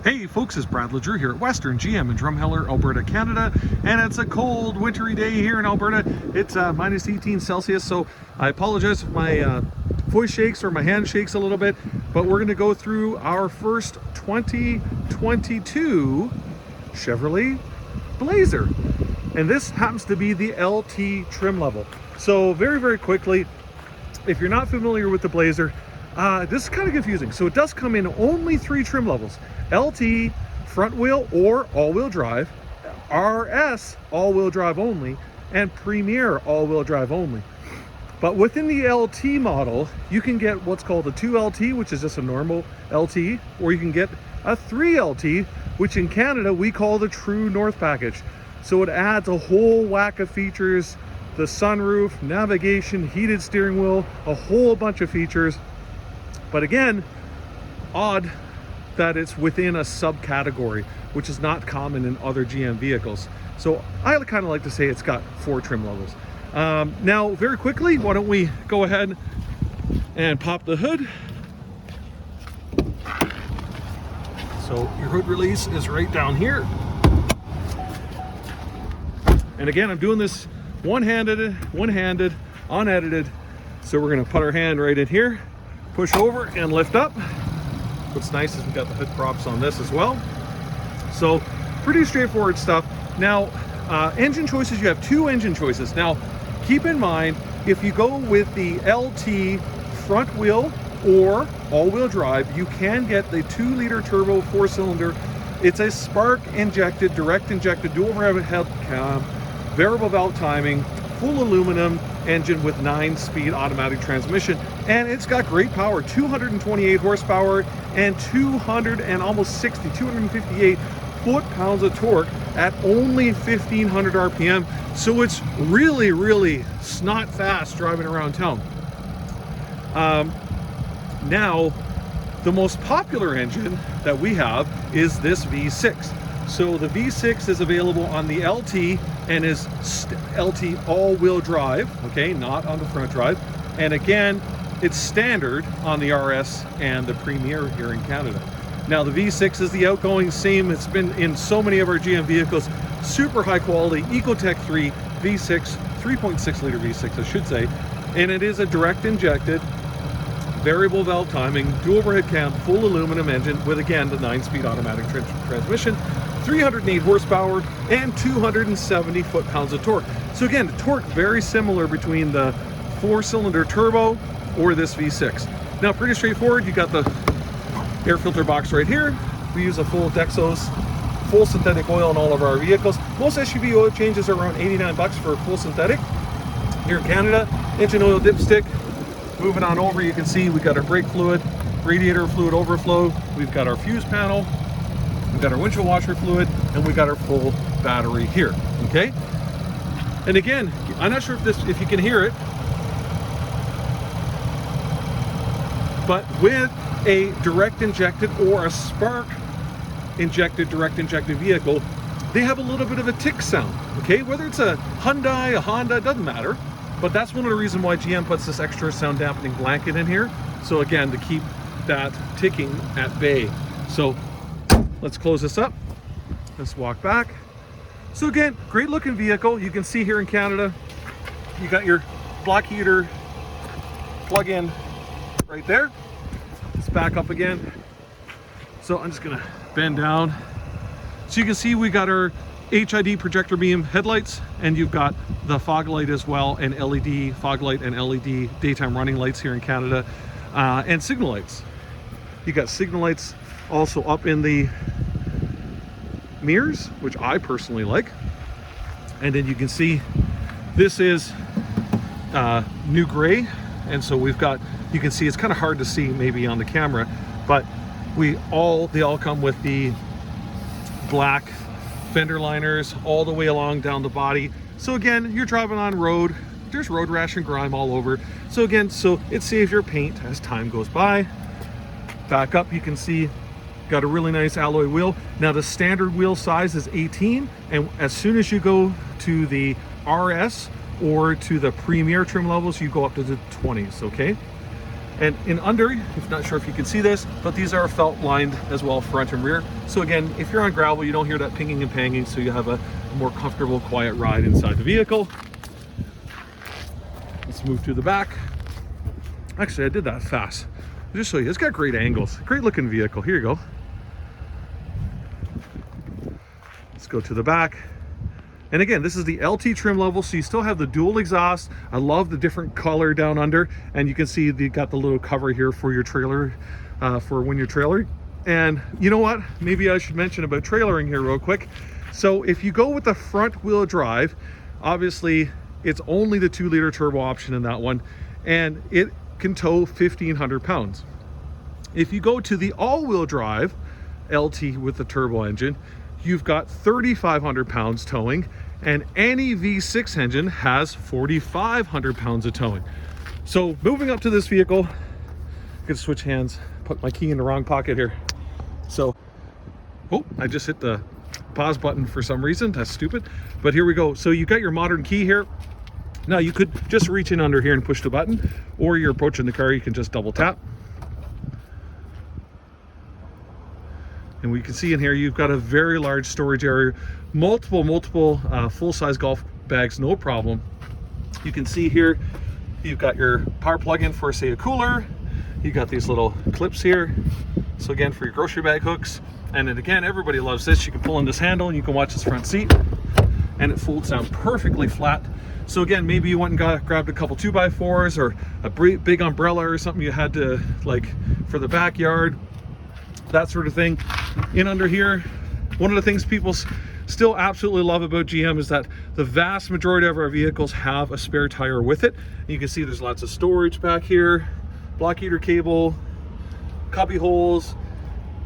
Hey folks, it's Brad LeDrew here at Western GM in Drumheller, Alberta, Canada, and it's a cold, wintry day here in Alberta. It's minus 18 Celsius, so I apologize if my voice shakes or my hand shakes a little bit, but we're going to go through our first 2022 Chevrolet Blazer, and this happens to be the LT trim level. So very quickly, if you're not familiar with the Blazer, this is kind of confusing. So it does come in only 3 trim levels: LT, front wheel or all-wheel drive, RS, all-wheel drive only, and Premier, all-wheel drive only. But within the LT model, you can get what's called a 2LT, which is just a normal LT, or you can get a 3LT, which in Canada we call the True North package. So it adds a whole whack of features: the sunroof, navigation, heated steering wheel, a whole bunch of features. But again, odd that it's within a subcategory, which is not common in other GM vehicles. So I kind of like to say it's got 4 trim levels. Now, very quickly, why don't we go ahead and pop the hood. So your hood release is right down here. And again, I'm doing this one-handed, unedited. So we're gonna put our hand right in here, push over and lift up. What's nice is we got the hood props on this as well. So pretty straightforward stuff. Now, engine choices, you have 2 engine choices. Now, keep in mind, if you go with the LT front wheel or all-wheel drive, you can get the 2-liter turbo 4-cylinder. It's a spark injected, direct injected, dual overhead cam, variable valve timing, full aluminum engine with 9-speed automatic transmission, and it's got great power: 228 horsepower and 258 foot-pounds of torque at only 1500 RPM. So it's really not fast driving around town. Now, the most popular engine that we have is this V6. So the V6 is available on the LT and is LT all-wheel drive, okay, not on the front drive. And again, it's standard on the RS and the Premier here in Canada. Now the V6 is the outgoing, same, it's been in so many of our GM vehicles, super high quality, Ecotec 3 V6, 3.6 liter V6 I should say, and it is a direct injected, variable valve timing, dual overhead cam, full aluminum engine with, again, the 9-speed automatic transmission, 308 horsepower and 270 foot-pounds of torque. So again, the torque very similar between the 4-cylinder turbo or this V6. Now, pretty straightforward. You got the air filter box right here. We use a full Dexos, full synthetic oil in all of our vehicles. Most SUV oil changes are around 89 bucks for full synthetic. Here in Canada, engine oil dipstick. Moving on over, you can see we got our brake fluid, radiator fluid overflow. We've got our fuse panel. We've got our windshield washer fluid, and we got our full battery here, okay? And again, I'm not sure if you can hear it, but with a direct injected or a spark injected, direct injected vehicle, they have a little bit of a tick sound, okay? Whether it's a Hyundai, a Honda, it doesn't matter, but that's one of the reasons why GM puts this extra sound dampening blanket in here. So again, to keep that ticking at bay. So let's close this up. Let's walk back. So again, great looking vehicle. You can see here in Canada, you got your block heater plug-in right there. Let's back up again. So I'm just gonna bend down. So you can see we got our HID projector beam headlights, and you've got the fog light as well, and LED fog light and LED daytime running lights here in Canada, and signal lights. You got signal lights also up in the mirrors, which I personally like. And then you can see this is new gray, and so we've got, you can see it's kind of hard to see maybe on the camera, but they all come with the black fender liners all the way along down the body. So again, you're driving on road, there's road rash and grime all over. So again, so it saves your paint as time goes by. Back up, you can see got a really nice alloy wheel. Now the standard wheel size is 18, and as soon as you go to the RS or to the Premier trim levels, you go up to the 20s, okay? And in under, if not sure if you can see this, but these are felt lined as well, front and rear. So again, if you're on gravel, you don't hear that pinging and panging, so you have a more comfortable, quiet ride inside the vehicle. Let's move to the back. Actually, I did that fast. I'll just show you, it's got great angles, great looking vehicle. Here you go. Let's go to the back. And again, this is the LT trim level, so you still have the dual exhaust. I love the different color down under, and you can see they got the little cover here for your trailer, for when you're trailering. And you know what? Maybe I should mention about trailering here real quick. So if you go with the front wheel drive, obviously it's only the 2-liter turbo option in that one, and it can tow 1,500 pounds. If you go to the all-wheel drive LT with the turbo engine, you've got 3,500 pounds towing, and any V6 engine has 4,500 pounds of towing. So moving up to this vehicle, I'm gonna switch hands, put my key in the wrong pocket here. So, oh, I just hit the pause button for some reason, that's stupid. But here we go. So you got your modern key here. Now you could just reach in under here and push the button, or you're approaching the car, you can just double tap. And we can see in here, you've got a very large storage area, multiple full-size golf bags, no problem. You can see here, you've got your power plug-in for, say, a cooler. You got these little clips here. So again, for your grocery bag hooks. And then again, everybody loves this. You can pull in this handle and you can watch this front seat, and it folds down perfectly flat. So again, maybe you went and grabbed a couple 2x4s or a big umbrella or something you had to, like, for the backyard, that sort of thing. In under here, one of the things people still absolutely love about GM is that the vast majority of our vehicles have a spare tire with it. You can see there's lots of storage back here, block heater cable, cubby holes.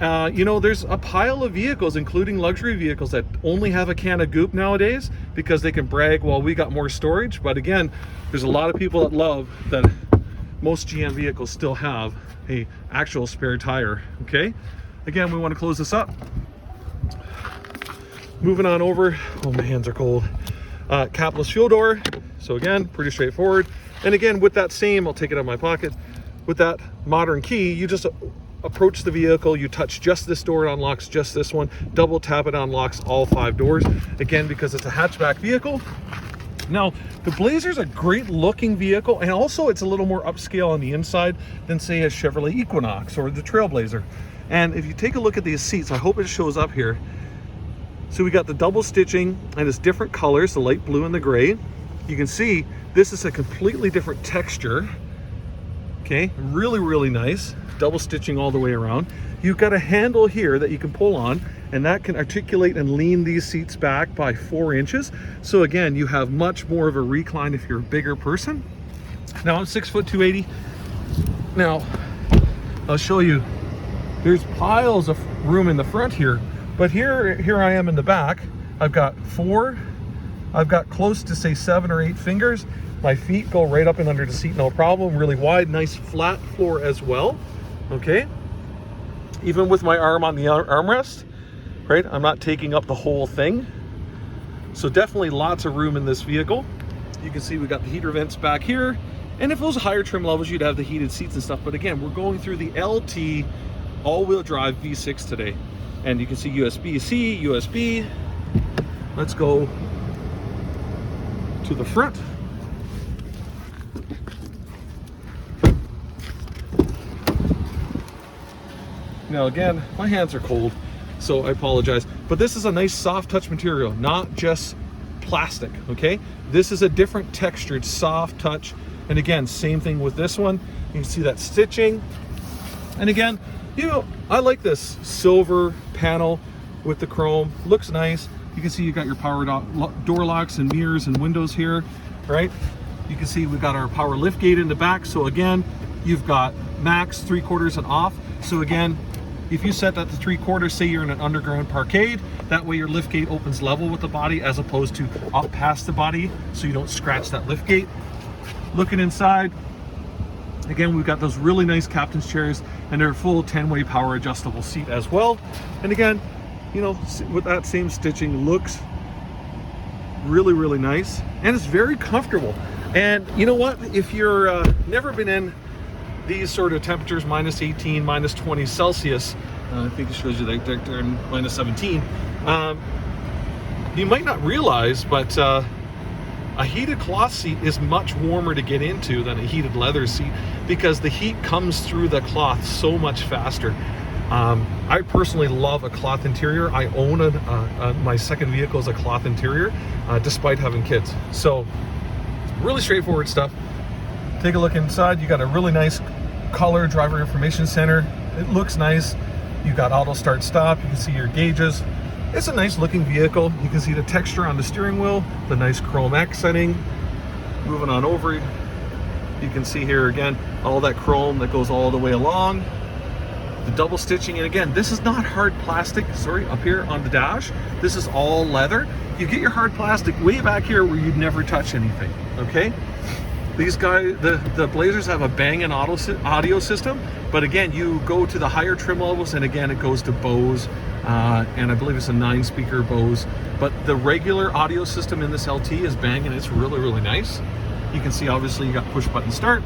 You know, there's a pile of vehicles, including luxury vehicles, that only have a can of goop nowadays because they can brag, well, we got more storage. But again, there's a lot of people that love that most GM vehicles still have a actual spare tire. Okay, again, we want to close this up. Moving on over, oh, my hands are cold. Capless fuel door. So again, pretty straightforward. And again, with that same, I'll take it out of my pocket, with that modern key, you just approach the vehicle, you touch just this door, it unlocks just this one, double tap, it unlocks all 5 doors. Again, because it's a hatchback vehicle. Now, the Blazer's a great looking vehicle, and also it's a little more upscale on the inside than, say, a Chevrolet Equinox or the Trailblazer. And if you take a look at these seats, I hope it shows up here. So we got the double stitching, and it's different colors, the light blue and the gray. You can see this is a completely different texture. Okay, really nice. Double stitching all the way around. You've got a handle here that you can pull on, and that can articulate and lean these seats back by 4 inches. So again, you have much more of a recline if you're a bigger person. Now, I'm 6'2", 280". Now, I'll show you, there's piles of room in the front here, but here I am in the back. I've got close to, say, 7 or 8 fingers. My feet go right up and under the seat, no problem. Really wide, nice flat floor as well. Okay, even with my arm on the armrest, right? I'm not taking up the whole thing. So definitely lots of room in this vehicle. You can see we got the heater vents back here. And if it was higher trim levels, you'd have the heated seats and stuff. But again, we're going through the LT all-wheel drive V6 today. And you can see USB-C, USB. Let's go to the front. Now again, my hands are cold, so I apologize. But this is a nice soft touch material, not just plastic, okay? This is a different textured soft touch. And again, same thing with this one. You can see that stitching. And again, you know, I like this silver panel with the chrome. Looks nice. You can see you got your power door locks and mirrors and windows here, right? You can see we've got our power lift gate in the back. So again, you've got max, 3/4 and off. So again, if you set that to 3/4, say you're in an underground parkade, that way your lift gate opens level with the body as opposed to up past the body, so you don't scratch that lift gate. Looking inside, again, we've got those really nice captain's chairs, and they're full 10-way power adjustable seat as well. And again, you know, with that same stitching, looks really nice, and it's very comfortable. And you know what, if you're never been in these sort of temperatures, minus 18, minus 20 Celsius, I think it shows you that they're in minus 17, you might not realize, but a heated cloth seat is much warmer to get into than a heated leather seat because the heat comes through the cloth so much faster. I personally love a cloth interior. I own my second vehicle is a cloth interior, despite having kids. So really straightforward stuff. Take a look inside. You got a really nice color driver information center. It looks nice. You got auto start stop. You can see your gauges. It's a nice looking vehicle. You can see the texture on the steering wheel, the nice chrome X setting. Moving on over, you can see here again, all that chrome that goes all the way along. The double stitching, and again, this is not hard plastic, sorry, up here on the dash. This is all leather. You get your hard plastic way back here where you'd never touch anything, okay? These guys, the Blazers have a Bang & audio system, but again, you go to the higher trim levels, and again, it goes to Bose, and I believe it's a 9-speaker Bose, but the regular audio system in this LT is Bang, and it's really, really nice. You can see, obviously, you got push button start,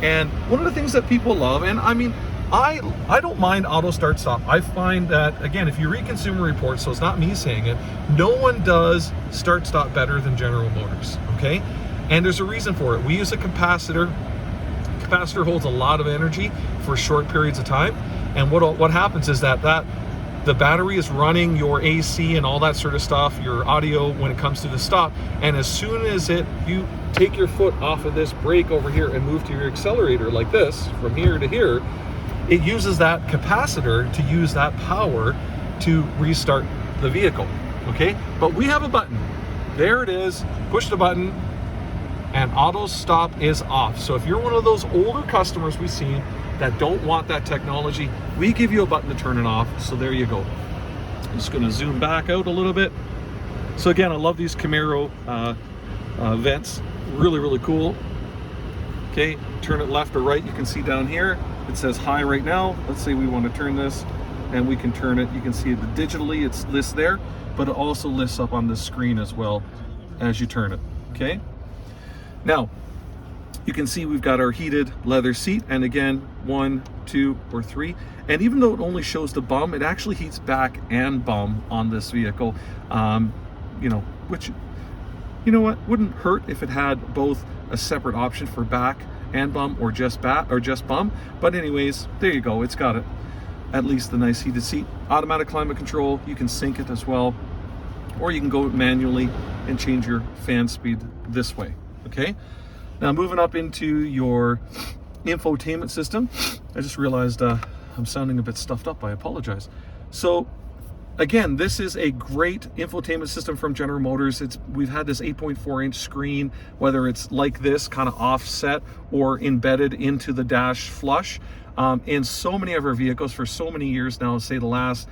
and one of the things that people love, and I mean, I don't mind auto start stop. I find that, again, if you read Consumer Reports, so it's not me saying it, no one does start stop better than General Motors, okay? And there's a reason for it. We use a capacitor. Capacitor holds a lot of energy for short periods of time, and what happens is that the battery is running your AC and all that sort of stuff, your audio when it comes to the stop, and as soon as you take your foot off of this brake over here and move to your accelerator like this, from here to here, it uses that capacitor to use that power to restart the vehicle, okay? But we have a button. There it is, push the button, and auto stop is off. So if you're one of those older customers we've seen that don't want that technology, we give you a button to turn it off, so there you go. I'm just gonna zoom back out a little bit. So again, I love these Camaro vents, really, really cool. Okay, turn it left or right, you can see down here, it says high right now. Let's say we want to turn this, and we can turn it. You can see it digitally, it's lists there, but it also lists up on the screen as well as you turn it, okay? Now, you can see we've got our heated leather seat, and again, 1, 2, or 3. And even though it only shows the bum, it actually heats back and bum on this vehicle, you know, which, you know what, wouldn't hurt if it had both a separate option for back and bum, or just bum. But anyways, there you go. It's got it, at least the nice heated seat. Automatic climate control, you can sync it as well, or you can go manually and change your fan speed this way, okay? Now moving up into your infotainment system, I just realized I'm sounding a bit stuffed up, I apologize. So again, this is a great infotainment system from General Motors. We've had this 8.4-inch screen, whether it's like this, kind of offset, or embedded into the dash flush. In so many of our vehicles for so many years now, say the last,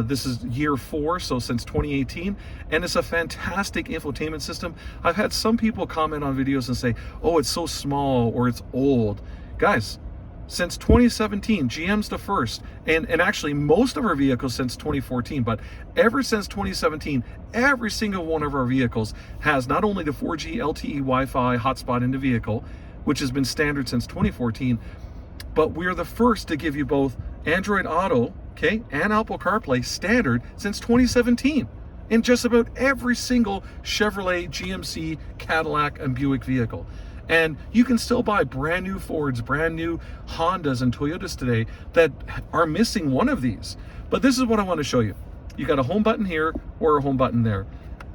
this is year 4, so since 2018, and it's a fantastic infotainment system. I've had some people comment on videos and say, oh, it's so small, or it's old. Guys, since 2017, GM's the first, and actually most of our vehicles since 2014, but ever since 2017, every single one of our vehicles has not only the 4G LTE Wi-Fi hotspot in the vehicle, which has been standard since 2014, but we're the first to give you both Android Auto, okay, and Apple CarPlay standard since 2017 in just about every single Chevrolet, GMC, Cadillac, and Buick vehicle. And you can still buy brand new Fords, brand new Hondas and Toyotas today that are missing one of these. But this is what I want to show you. You got a home button here or a home button there.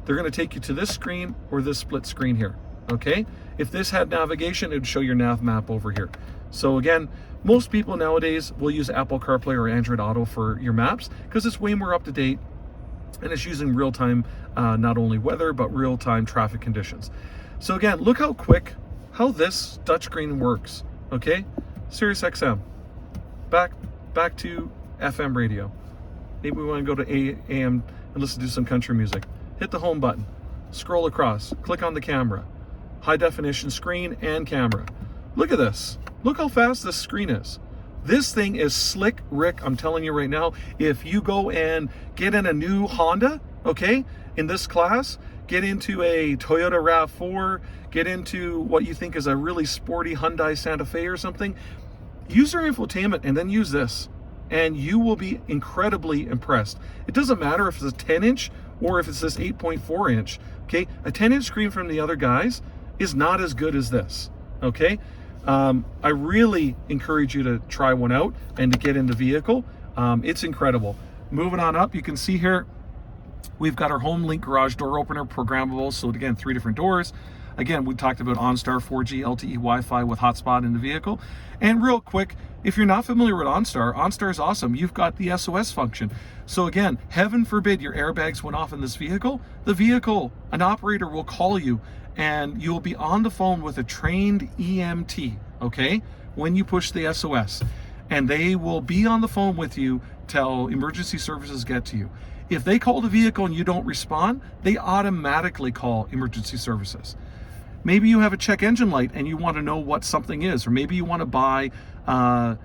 They're going to take you to this screen or this split screen here, okay? If this had navigation, it would show your nav map over here. So again, most people nowadays will use Apple CarPlay or Android Auto for your maps because it's way more up to date, and it's using real-time, not only weather, but real-time traffic conditions. So again, look how quick, how this touchscreen works, okay? Sirius XM, back to FM radio. Maybe we want to go to AM and listen to some country music. Hit the home button, scroll across, click on the camera, high definition screen and camera. Look at this. Look how fast this screen is. This thing is slick, Rick. I'm telling you right now, if you go and get in a new Honda, okay, in this class, get into a Toyota RAV4, get into what you think is a really sporty Hyundai Santa Fe or something, use their infotainment and then use this, and you will be incredibly impressed. It doesn't matter if it's a 10-inch or if it's this 8.4-inch, okay? A 10-inch screen from the other guys is not as good as this, okay? I really encourage you to try one out and to get in the vehicle. It's incredible. Moving on up, you can see here, we've got our Home Link garage door opener, programmable. So again, 3 different doors. Again, we talked about OnStar 4G LTE Wi-Fi with hotspot in the vehicle. And real quick, if you're not familiar with OnStar is awesome. You've got the SOS function. So again, heaven forbid your airbags went off in this vehicle, an operator will call you and you'll be on the phone with a trained EMT, okay, when you push the SOS. And they will be on the phone with you till emergency services get to you. If they call the vehicle and you don't respond, they automatically call emergency services. Maybe you have a check engine light and you want to know what something is, or maybe you want to buy, more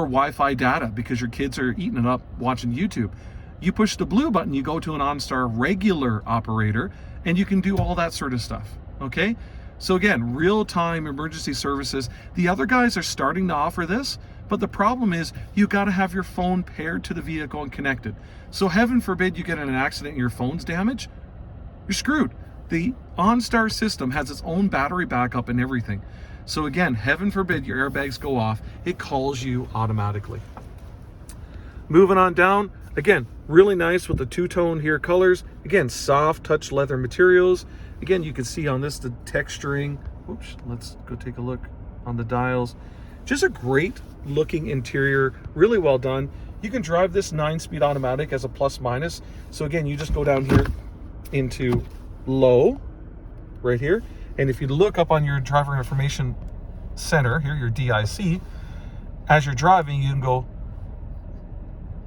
Wi-Fi data because your kids are eating it up watching YouTube. You push the blue button, you go to an OnStar regular operator, and you can do all that sort of stuff, okay? So again, real-time emergency services. The other guys are starting to offer this, but the problem is you got to have your phone paired to the vehicle and connected. So heaven forbid you get in an accident and your phone's damaged, you're screwed. The OnStar system has its own battery backup and everything. So again, heaven forbid your airbags go off, it calls you automatically. Moving on down, again, really nice with the two-tone here colors. Again, soft touch leather materials. Again, you can see on this the texturing. Oops, let's go take a look on the dials. Just a great looking interior, really well done. You can drive this 9-speed automatic as a plus minus. So again, you just go down here into low, right here. And if you look up on your driver information center here, your DIC, as you're driving, you can go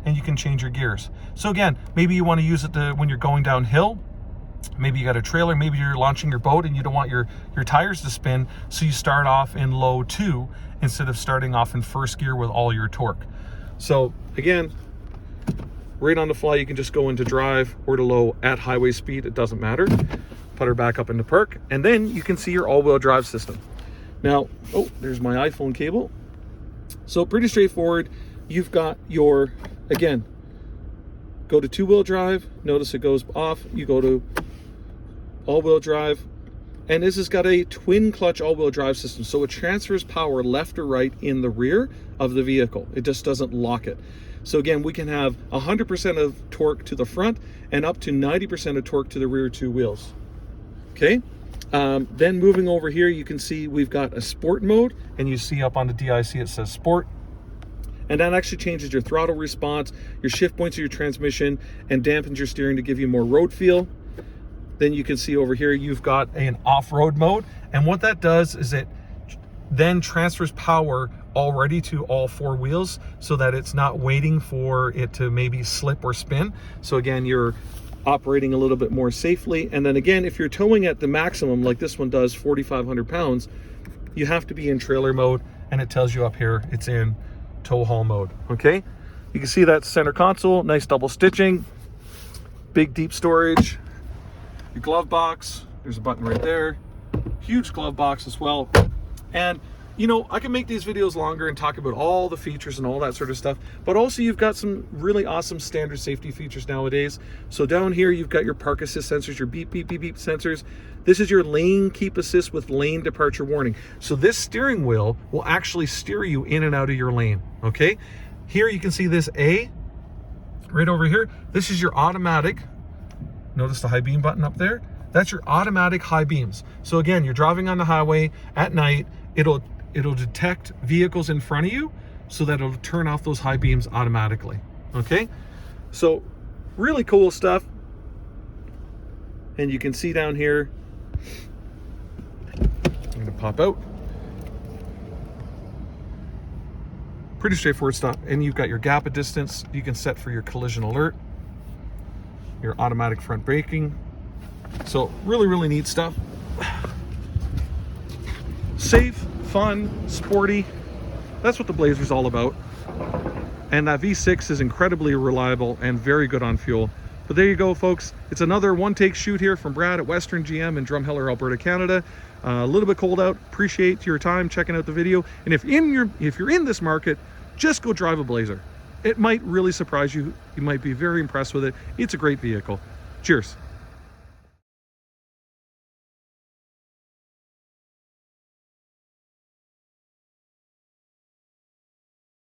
and you can change your gears. So again, maybe you want to use it when you're going downhill. Maybe you got a trailer, maybe you're launching your boat and you don't want your tires to spin, so you start off in low 2 instead of starting off in first gear with all your torque. So again, right on the fly, you can just go into drive or to low at highway speed, it doesn't matter. Put her back up into park, and then you can see your all-wheel drive system. Now, oh, there's my iPhone cable. So pretty straightforward. You've got your, again, go to 2-wheel drive, notice it goes off, you go to all-wheel drive, and this has got a twin clutch all-wheel drive system, so it transfers power left or right in the rear of the vehicle. It just doesn't lock it. So again, we can have 100% of torque to the front and up to 90% of torque to the rear 2 wheels. Okay, then moving over here, you can see we've got a sport mode, and you see up on the DIC it says sport. And that actually changes your throttle response, your shift points of your transmission, and dampens your steering to give you more road feel. Then you can see over here, you've got an off-road mode. And what that does is it then transfers power already to all 4 wheels so that it's not waiting for it to maybe slip or spin. So again, you're operating a little bit more safely. And then again, if you're towing at the maximum, like this one does, 4,500 pounds, you have to be in trailer mode, and it tells you up here it's in tow haul mode. Okay, you can see that center console, nice double stitching, big deep storage, your glove box, there's a button right there, huge glove box as well. And you know, I can make these videos longer and talk about all the features and all that sort of stuff, but also you've got some really awesome standard safety features nowadays. So down here, you've got your park assist sensors, your beep, beep, beep, beep sensors. This is your lane keep assist with lane departure warning. So this steering wheel will actually steer you in and out of your lane, okay? Here you can see this A, right over here. This is your automatic. Notice the high beam button up there? That's your automatic high beams. So again, you're driving on the highway at night, it'll detect vehicles in front of you so that it'll turn off those high beams automatically. Okay, so really cool stuff. And you can see down here, I'm gonna pop out. Pretty straightforward stuff. And you've got your gap of distance you can set for your collision alert, your automatic front braking. So really, really neat stuff. Safe, fun, sporty. That's what the Blazer's all about. And that V6 is incredibly reliable and very good on fuel. But there you go, folks. It's another one-take shoot here from Brad at Western GM in Drumheller, Alberta, Canada. A little bit cold out. Appreciate your time checking out the video. And if you're in this market, just go drive a Blazer. It might really surprise you. You might be very impressed with it. It's a great vehicle. Cheers.